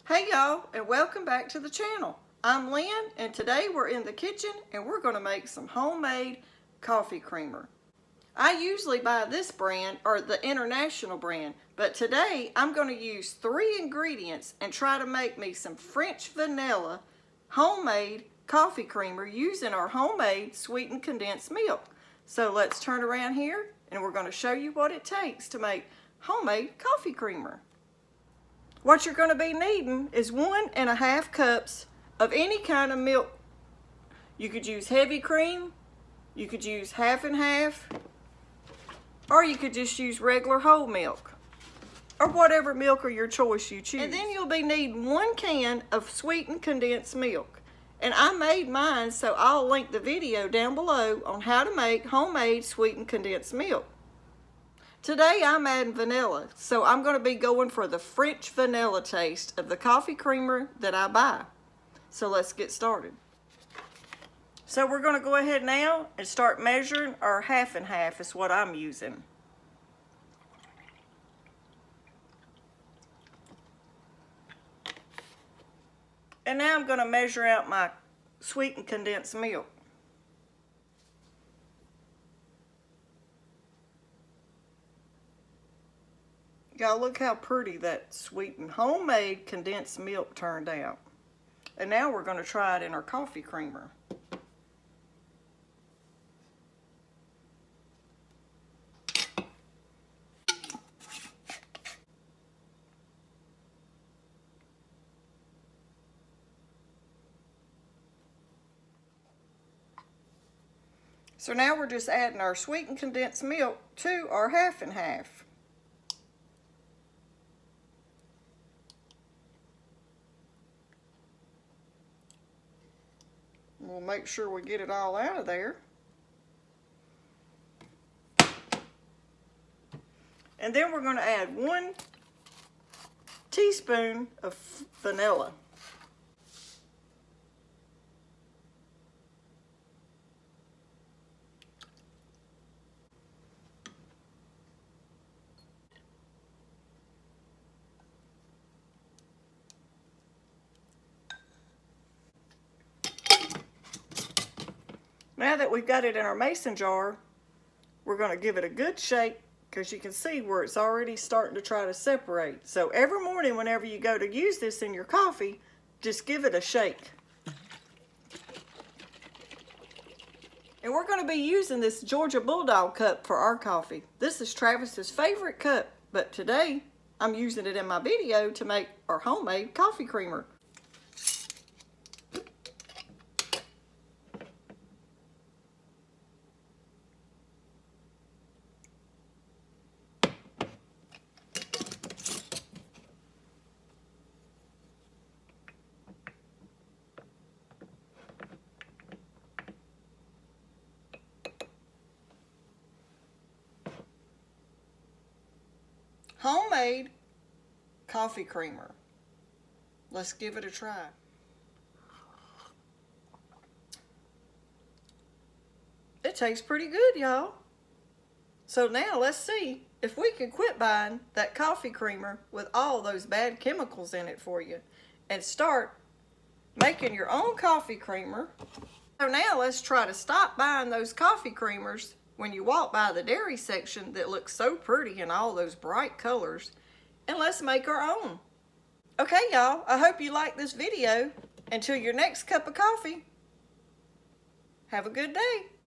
Hey y'all, and welcome back to the channel. I'm Lynn, and today we're in the kitchen and we're going to make some homemade coffee creamer. I usually buy this brand, or the international brand, but today I'm going to use 3 ingredients and try to make me some French vanilla homemade coffee creamer using our homemade sweetened condensed milk. So let's turn around here and we're going to show you what it takes to make homemade coffee creamer. What you're going to be needing is 1.5 cups of any kind of milk. You could use heavy cream, you could use half and half, or you could just use regular whole milk, or whatever milk of your choice you choose. And then you'll be needing 1 can of sweetened condensed milk. And I made mine, so I'll link the video down below on how to make homemade sweetened condensed milk. Today I'm adding vanilla, so I'm going to be going for the French vanilla taste of the coffee creamer that I buy. So let's get started. So we're going to go ahead now and start measuring our half and half is what I'm using. And now I'm going to measure out my sweetened condensed milk. Y'all, look how pretty that sweetened homemade condensed milk turned out. And now we're going to try it in our coffee creamer. So now we're just adding our sweetened condensed milk to our half and half. We'll make sure we get it all out of there. And then we're going to add 1 teaspoon of vanilla. Now that we've got it in our mason jar, we're going to give it a good shake, because you can see where it's already starting to try to separate. So every morning whenever you go to use this in your coffee, just give it a shake. And we're going to be using this Georgia Bulldog cup for our coffee. This is Travis's favorite cup, but today I'm using it in my video to make our homemade coffee creamer. Homemade coffee creamer. Let's give it a try. It tastes pretty good, y'all. So now let's see if we can quit buying that coffee creamer with all those bad chemicals in it for you and start making your own coffee creamer. So now let's try to stop buying those coffee creamers when you walk by the dairy section that looks so pretty in all those bright colors, and let's make our own. Okay, y'all, I hope you like this video. Until your next cup of coffee, have a good day.